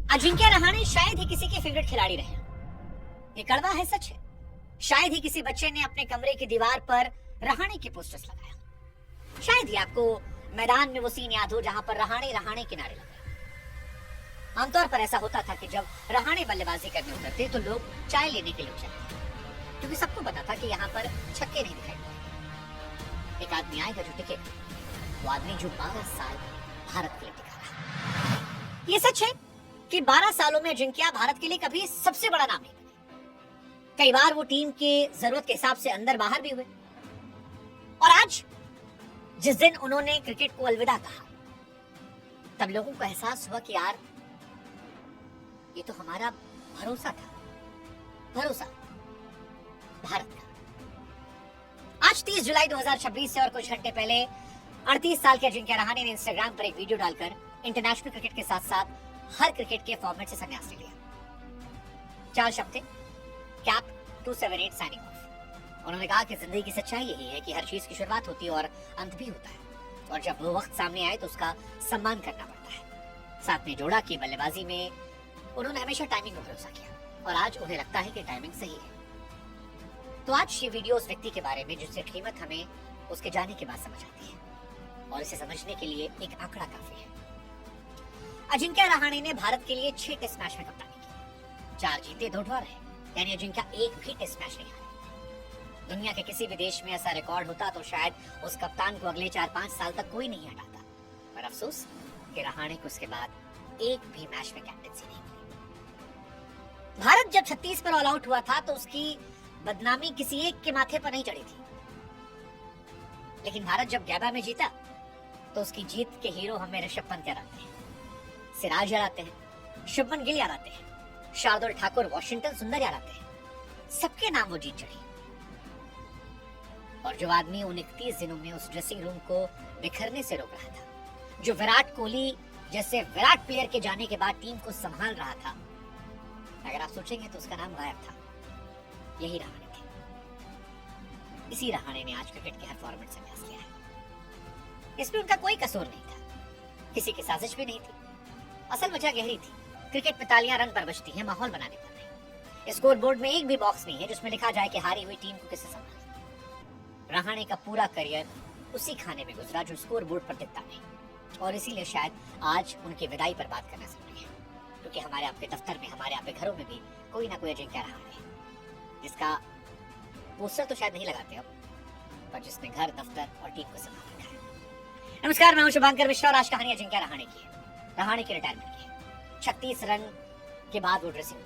अजिंक्य रहाणे शायद ही किसी के फेवरेट खिलाड़ी रहे। ये कड़वा है, सच है। शायद ही किसी बच्चे ने अपने कमरे की दीवार पर रहाणे के पोस्टर्स लगाया। शायद ही आपको मैदान में वो सीन याद हो जहां पर रहाणे रहाणे किनारे लगे। आमतौर पर ऐसा होता था कि जब रहाणे बल्लेबाजी करने उतरते तो लोग चाय लेने के लिए उठ जाते, क्योंकि सबको पता था कि यहाँ पर छक्के नहीं दिखाई देते। एक आदमी आएगा जो टिके, वो आदमी जो 12 साल भारत के लिए टिका रहा। ये सच है कि 12 सालों में अजिंक्य भारत के लिए कभी सबसे बड़ा नाम नहीं बने। कई बार वो टीम के जरूरत के हिसाब से अंदर बाहर भी हुए। और आज जिस दिन उन्होंने क्रिकेट को अलविदा कहा, तब लोगों को एहसास हुआ कि यार ये तो हमारा भरोसा था, भरोसा भारत का। आज 30 जुलाई 2026 से और कुछ घंटे पहले 38 साल के अजिंक्य रहाणे ने इंस्टाग्राम पर एक वीडियो डालकर इंटरनेशनल क्रिकेट के साथ साथ हर क्रिकेट के फॉर्मेट से संन्यास ले लिया। 4 शब्द थे, कैप 278 साइनिंग ऑफ। उन्होंने कहा कि जिंदगी की सच्चाई यही है कि हर चीज की शुरुआत होती है और अंत भी होता है, और जब वो वक्त सामने आए तो उसका सम्मान करना पड़ता है। साथ में जोड़ा कि बल्लेबाजी में उन्होंने हमेशा टाइमिंग पर भरोसा किया और आज उन्हें लगता है कि टाइमिंग सही है। तो आज ये वीडियो उस व्यक्ति के बारे में जिससे कीमत हमें उसके जाने के बाद समझ आती है, और इसे समझने के लिए एक आंकड़ा काफी है। अजिंक्य रहाणे ने भारत के लिए 6 टेस्ट मैच में कप्तानी की, 4 जीते 2 ड्रॉ रहे, यानी अजिंक्य एक भी टेस्ट मैच नहीं हारे। दुनिया के किसी भी देश में ऐसा रिकॉर्ड होता तो शायद उस कप्तान को अगले 4-5 साल तक कोई नहीं हटाता, पर अफसोस कि रहाणे को उसके बाद एक भी मैच में कैप्टेंसी नहीं मिली। भारत जब 36 पर ऑल आउट हुआ था तो उसकी बदनामी किसी एक के माथे पर नहीं चढ़ी थी, लेकिन भारत जब गैबा में जीता तो उसकी जीत के हीरो हमें ऋषभ पंत याद आते हैं, सिराज याद आते हैं, शुभमन गिल याद आते हैं, शार्दुल ठाकुर, वॉशिंगटन सुंदर याद आते हैं। सबके नाम वो जीत चढ़ी। और जो आदमी उन 31 दिनों में उस ड्रेसिंग रूम को बिखरने से रोक रहा था, जो विराट कोहली जैसे विराट प्लेयर के जाने के बाद टीम को संभाल रहा था, अगर आप सोचेंगे तो उसका नाम गायब था। यही रहाणे थे। इसी रहाणे ने आज क्रिकेट के हर फॉर्मेट से संन्यास लिया है। इसमें उनका कोई कसूर नहीं था, किसी की साजिश भी नहीं थी। असल वजह गहरी थी। क्रिकेट में तालियां रन पर बजती हैं, माहौल बनाने पर नहीं। स्कोर बोर्ड में एक भी बॉक्स नहीं है जिसमें लिखा जाए कि हारी हुई टीम को किससे संभालना। रहाणे का पूरा करियर उसी खाने में गुजरा जो स्कोर बोर्ड पर दिखता नहीं, और इसीलिए शायद आज उनकी विदाई पर बात करना जरूरी है, क्योंकि हमारे आपके दफ्तर में, हमारे आपके घरों में भी कोई ना कोई अजिंक्य रहाणे है, जिसका पोस्टर तो शायद नहीं लगाते अब, पर जिसने घर, दफ्तर और टीम को संभाल रखा है। नमस्कार, मैं हूं शुभांकर मिश्रा और आज कहानी अजिंक्य रहाणे की है। रहाणे की रिटायरमेंट की है। 36 रन के बाद वो ड्रेसिंग,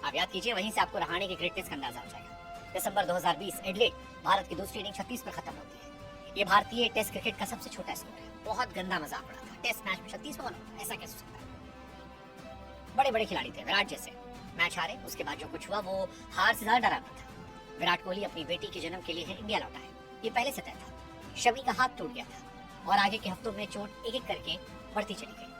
आप याद कीजिए, वहीं से आपको रहाणे की ग्रेटनेस का अंदाजा हो जाएगा। दिसंबर 2020 एडिलेड, भारत की दूसरी इनिंग 36 पर खत्म होती है। ये भारतीय टेस्ट क्रिकेट का सबसे छोटा स्कोर है। बहुत गंदा मजाक पड़ा था, टेस्ट मैच में 36 पर ऐसा कैसे हो सकता है। बड़े बड़े खिलाड़ी थे, विराट जैसे, मैच हारे, उसके बाद जो कुछ हुआ वो हार से ज्यादा डरावना था। विराट कोहली अपनी बेटी के जन्म के लिए इंडिया लौटा है, ये पहले से तय था। शमी का हाथ टूट गया था और आगे के हफ्तों में चोट एक एक करके बढ़ती चली गई।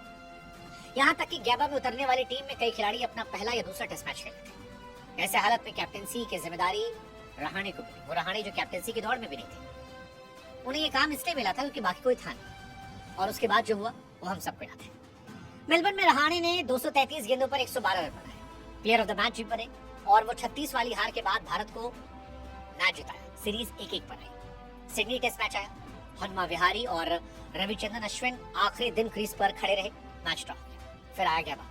यहाँ तक कि गैबा में उतरने वाली टीम में कई खिलाड़ी अपना पहला या दूसरा टेस्ट मैच खेले थे। ऐसे हालत में कैप्टेंसी की जिम्मेदारी रहाणे को मिली। वो रहाणे जो कैप्टेंसी की दौड़ में भी नहीं थे। उन्हें ये काम इसलिए मिला था क्योंकि बाकी कोई था नहीं, और उसके बाद जो हुआ वो हम सबको याद है। मेलबर्न में रहाणे ने 233 गेंदों पर 112 रन बनाए, प्लेयर ऑफ द मैच भी बने, और वो 36 वाली हार के बाद भारत को मैच जिताया। सीरीज 1-1 पर आई। सिडनी टेस्ट मैच आया, हनुमा विहारी और रविचंद्रन अश्विन आखिरी दिन क्रीज पर खड़े रहे, मैच ड्रॉ। फिर आया गैबा,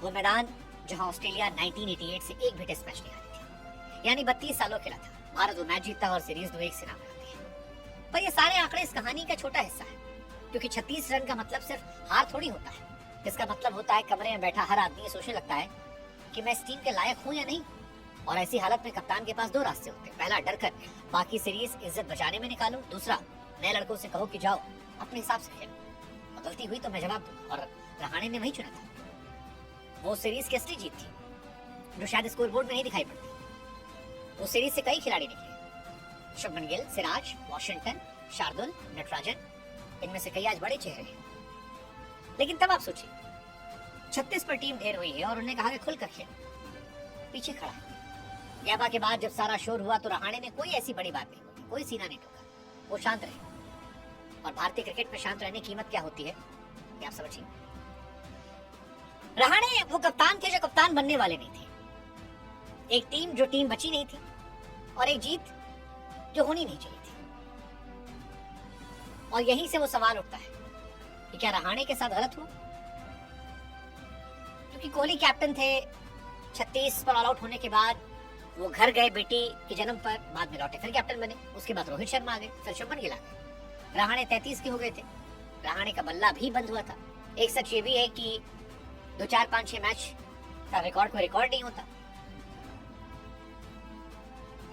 वो मैदान जहां ऑस्ट्रेलिया 1988 से एक भी टेस्ट मैच नहीं हारी थी, यानी 32 सालों खेला था। भारत वो मैच जीतता और सीरीज 2-1 से नाम बनाती है। पर ये सारे आंकड़े इस कहानी का छोटा हिस्सा है, क्योंकि 36 रन का मतलब सिर्फ हार थोड़ी होता है। इसका मतलब होता है कमरे में बैठा हर आदमी सोचने लगता है कि मैं इस टीम के लायक हूं या नहीं। और ऐसी हालत में कप्तान के पास 2 रास्ते होते हैं। पहला, डर कर बाकी सीरीज इज्जत बचाने में निकालो। दूसरा, नए लड़कों से कहो कि जाओ अपने हिसाब से खेलो, और गलती हुई तो मैं जवाब दूं। और रहाणे ने वही चुना था। वो सीरीज की असली जीत थी जो शायद स्कोर बोर्ड में नहीं दिखाई पड़ती। वो सीरीज से कई खिलाड़ी निकले, शुभमन गिल, सिराज, वॉशिंगटन, शार्दुल, नटराजन, इनमें से कई आज बड़े चेहरे हैं। लेकिन तब आप सोचिए, 36 पर टीम ढेर हुई है और उन्होंने कहा कि खुलकर खेल। पीछे खड़ा है। गैबा के बाद जब सारा शोर हुआ तो रहाणे ने कोई ऐसी बड़ी बात नहीं बोली, कोई सीना नहीं ठोका, वो शांत रहे। और भारतीय क्रिकेट में शांत रहने की कीमत क्या होती है, ये आप समझिए। रहाणे वो कप्तान थे जो कप्तान बनने वाले नहीं थे। एक टीम जो टीम बची नहीं थी और एक जीत जो होनी नहीं चाहिए थी। और यहीं से वो सवाल उठता है कि क्या रहाणे के साथ गलत हुआ? क्योंकि कोहली कैप्टन थे, 36 पर ऑल आउट होने के बाद वो घर गए बेटी के जन्म पर, बाद में लौटे फिर कैप्टन बने। उसके बाद रोहित शर्मा आ गए, फिर शुभमन गिल आ गए। रहाणे 33 के हो गए थे। रहाणे का बल्ला भी बंद हुआ था। एक सच ये भी है कि 2 4 5 6 मैच का रिकॉर्ड कोई रिकॉर्ड नहीं होता।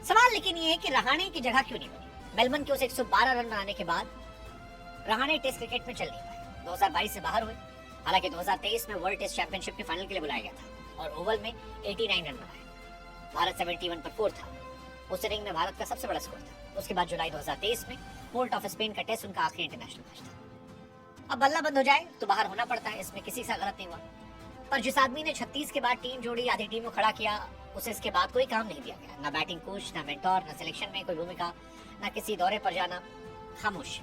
सवाल लेकिन ये है कि रहाणे की जगह क्यों नहीं बनी? मेलबर्न के उस 112 रन बनाने के बाद रहाणे टेस्ट क्रिकेट में चल नहीं पाए, 2022 से बाहर हुए। हालांकि 2023 में वर्ल्ड टेस्ट चैंपियनशिप के फाइनल के लिए बुलाया गया था और ओवल में 89 रन बनाए। भारत 71 पर 4 था। उस इनिंग में भारत का सबसे बड़ा स्कोर था। उसके बाद जुलाई 2023 में पोर्ट ऑफ स्पेन का टेस्ट उनका आखिरी इंटरनेशनल मैच था। अब बल्ला बंद हो जाए तो बाहर होना पड़ता है, इसमें किसी से गलत नहीं हुआ। पर जिस आदमी ने 36 के बाद टीम जोड़ी, आधी टीम को खड़ा किया, उसे इसके बाद कोई काम नहीं दिया गया। ना बैटिंग कोच, ना मेंटोर, ना सिलेक्शन में कोई भूमिका, ना किसी दौरे पर जाना। खामोश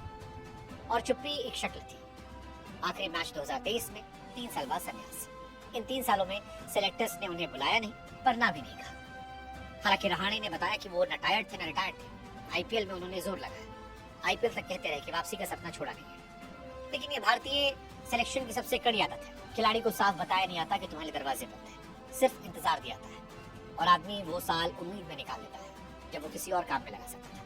और चुप्पी एक शक्ल थी। आखिरी मैच 2023 में 3 साल बाद संन्यास। इन 3 सालों में सिलेक्टर्स ने उन्हें बुलाया नहीं, पर ना भी नहीं कहा। हालांकि रहाणे ने बताया कि वो न टायर्ड थे न रिटायर्ड थे। आईपीएल में उन्होंने जोर लगाया। आईपीएल तक कहते रहे कि वापसी का सपना छोड़ा नहीं है। लेकिन ये भारतीय सिलेक्शन की सबसे कड़ी आदत है, खिलाड़ी को साफ बताया नहीं आता कि तुम्हारे दरवाजे बंद है, सिर्फ इंतजार दिया जाता है और आदमी वो साल उम्मीद में निकाल देता है जब वो किसी और काम में लगा सकता था।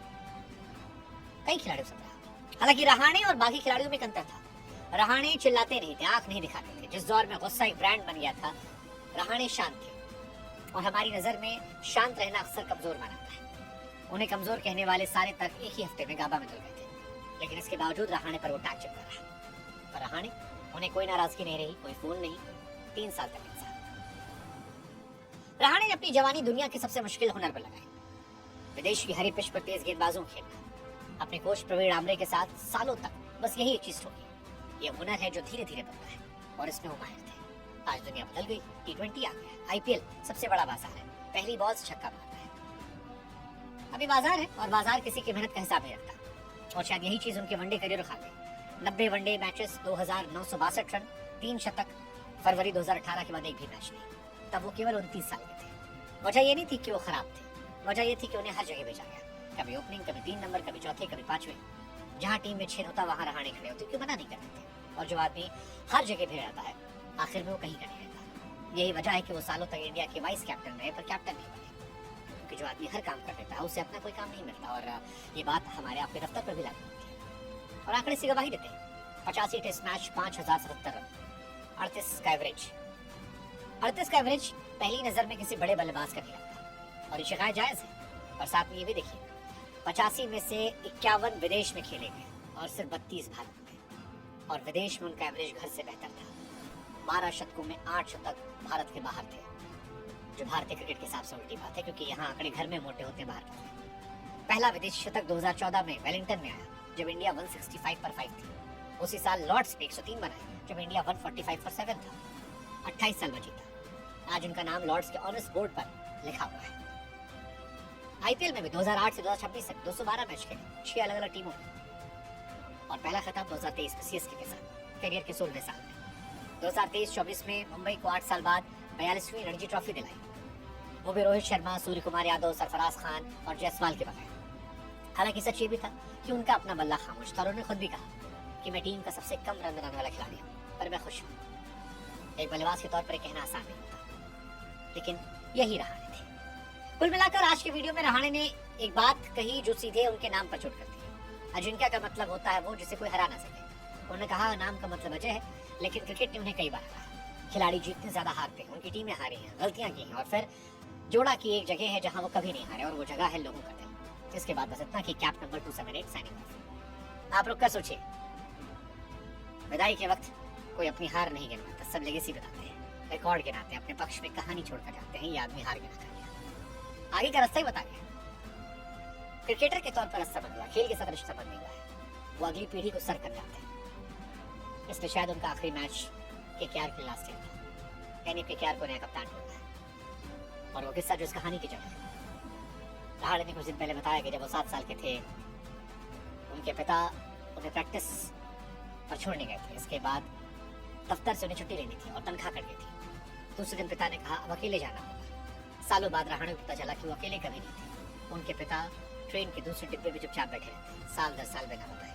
कई खिलाड़ियों से रहा। हालांकि रहाणे और बाकी खिलाड़ियों में एक अंतर था। रहाणे चिल्लाते नहीं थे, आंख नहीं दिखाते थे। जिस दौर में गुस्सा एक ब्रांड बन गया था, रहाणे शांत थे। और हमारी नजर में शांत रहना अक्सर कमजोर माना जाता है। उन्हें कमजोर कहने वाले सारे तर्क एक ही हफ्ते में गाबा में धुल गए थे। लेकिन इसके बावजूद रहाणे पर वो टैग चिपका रहा। पर रहाणे, उन्हें कोई नाराजगी नहीं रही, कोई फोन नहीं। 3 साल तक इंसान। रहाणे ने अपनी जवानी दुनिया के सबसे मुश्किल हुनर पर लगाई। विदेश की हरी पिच पर तेज गेंदबाजों को खेलना। अपने कोच प्रवीण आमरे के साथ सालों तक बस यही एक चीज होगी। ये हुनर है जो धीरे धीरे बनता है और इसमें वो माहिर थे। आज दुनिया बदल गई, T20 आ गया, आईपीएल सबसे बड़ा बाजार है, पहली बॉल से छक्का मारता है। अभी बाजार है और बाजार किसी की मेहनत का हिसाब नहीं रखता। और शायद यही चीज उनके वनडे करियर खा गई। 90 वनडे मैचेस, 2962 रन, 3 शतक। फरवरी 2018 के बाद एक भी मैच नहीं। तब वो केवल 29 साल के थे। वजह ये नहीं थी कि वो खराब थे, वजह ये थी कि उन्हें हर जगह भेजा गया। कभी ओपनिंग, कभी 3 नंबर, कभी चौथे, कभी 5वें। जहाँ टीम में छेद होता वहाँ रहाणे खड़े होते, क्योंकि मना नहीं करते थे। और जो आदमी हर जगह भेजा जाता है, आखिर में वो कहीं का नहीं रहता। यही वजह है कि वो सालों तक इंडिया के वाइस कैप्टन रहे, पर कैप्टन नहीं बने। क्योंकि जो आदमी हर काम कर देता है, उसे अपना कोई काम नहीं मिलता। और ये बात हमारे आपके दफ्तर पर भी लागू होती है और आंकड़े से गवाही देते हैं। 85 टेस्ट मैच, 5077 रन, 38 का एवरेज। 38 का एवरेज पहली नजर में किसी बड़े बल्लेबाज का नहीं लगता और ये शिकायत जायज है। और साथ में ये भी देखिए, 85 में से 51 विदेश में खेले गए और सिर्फ 32 भारत में। और विदेश में उनका एवरेज घर से बेहतर था। 12 शतकों में 8 शतक भारत के बाहर थे, जो भारतीय क्रिकेट के हिसाब से उल्टी बात है, क्योंकि यहाँ आंकड़े घर में मोटे होते हैं, बाहर के। पहला विदेशी शतक 2014 में वेलिंगटन में आया, जब इंडिया 165 पर 5 थी। उसी साल लॉर्ड्स पे 103 बनाए, जब इंडिया 145 पर 7 था। 28 साल में जीता। आज उनका नाम लॉर्ड्स के ऑनर्स बोर्ड पर लिखा हुआ है। आईपीएल में भी 2008 से 2026 तक 212 मैच खेले, 6 अलग अलग टीमों में। और पहला खिताब 2023 में सीएसके के साथ, करियर के 16वें साल में। 2023-24 में मुंबई को 8 साल बाद 42वीं रणजी ट्रॉफी दिलाई, वो भी रोहित शर्मा, सूर्य कुमार यादव, सरफराज खान और जायसवाल के बगैर। हालांकि सच ये भी था कि उनका अपना बल्ला खामोश था और उन्होंने खुद भी कहा कि मैं टीम का सबसे कम रन बनाने वाला खिलाड़ी हूँ, पर मैं खुश हूँ। एक बल्लेबाज के तौर पर कहना आसान नहीं होता, लेकिन यही रहाणे थे। कुल मिलाकर आज के वीडियो में रहाणे ने एक बात कही जो सीधे उनके नाम पर चोट करती है। अजिंक्य का मतलब होता है वो जिसे कोई हरा ना सके। उन्होंने कहा नाम का मतलब अजय है, लेकिन क्रिकेट ने उन्हें कई बार कहा खिलाड़ी जितने ज्यादा हारते हैं, उनकी टीमें हारी हैं, गलतियां की हैं, और फिर जोड़ा की एक जगह है जहां वो कभी नहीं हारे, और वो जगह है लोगों का दिल। इसके बाद बस इतना कि कैप नंबर 278 साइनिंग ऑफ। आप रुक कर सोचिए, विदाई के वक्त कोई अपनी हार नहीं गिनवाता, सब लेगेसी बताते हैं, रिकॉर्ड गिनाते हैं, अपने पक्ष में कहानी छोड़कर जाते हैं। ये आदमी हार गिना कर गया, आगे का रास्ता ही बता गया। क्रिकेटर के तौर पर रास्ता बन गया, खेल के साथ रिश्ता बन गया है। वो अगली पीढ़ी को सर कर जाते हैं। इसलिए शायद उनका आखिरी मैच केकेआर के लास्ट ईयर था, यानी केकेआर को नया कप्तान ढूंढना है। और वो किस्सा जो इस कहानी की जगह है। रहाणे ने कुछ दिन पहले बताया कि जब वो 7 साल के थे, उनके पिता उन्हें प्रैक्टिस पर छोड़ने गए थे। इसके बाद दफ्तर से उन्हें छुट्टी लेनी थी और तनख्वाह कट गई थी। दूसरे दिन पिता ने कहा अब अकेले जाना होगा। सालों बाद रहाणे को पता चला कि वो अकेले कभी नहीं थे। उनके पिता ट्रेन के दूसरे डिब्बे में चुपचाप बैठे रहते, साल दर साल बिना बताए।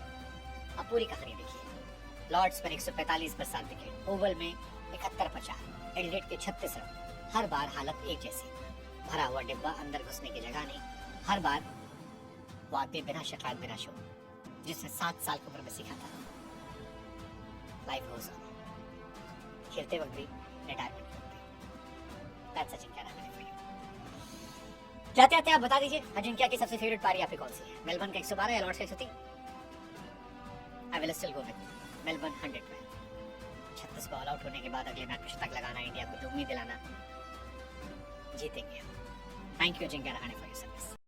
अब पूरी कहानी देखिए। लॉर्ड्स पर 145 पर सात विकेट, ओवल में 71 पर 4, एडिलेड के 36 रन। हर बार हालत एक जैसी, भरा हुआ डिब्बा, अंदर घुसने की जगह नहीं। हर बार वो आदमी बिना शिकायत बिना शो, जिसने 7 साल की उम्र में सीखा था लाइफ गोज ऑन। खेलते वक्त भी, रिटायरमेंट के वक्त भी। That's Ajinkya Rahane for you. जाते आते आप बता दीजिए अजिंक्य की सबसे फेवरेट पारी आपकी कौन सी है? मेलबर्न का 112 या लॉर्ड्स का 103? I will still go with Melbourne 112। 36 को ऑल आउट होने के बाद अगले मैच में शतक लगाना, इंडिया को जो उम्मीद दिलाना, जीतेंगे। Thank you Ajinkya Rahane for your service.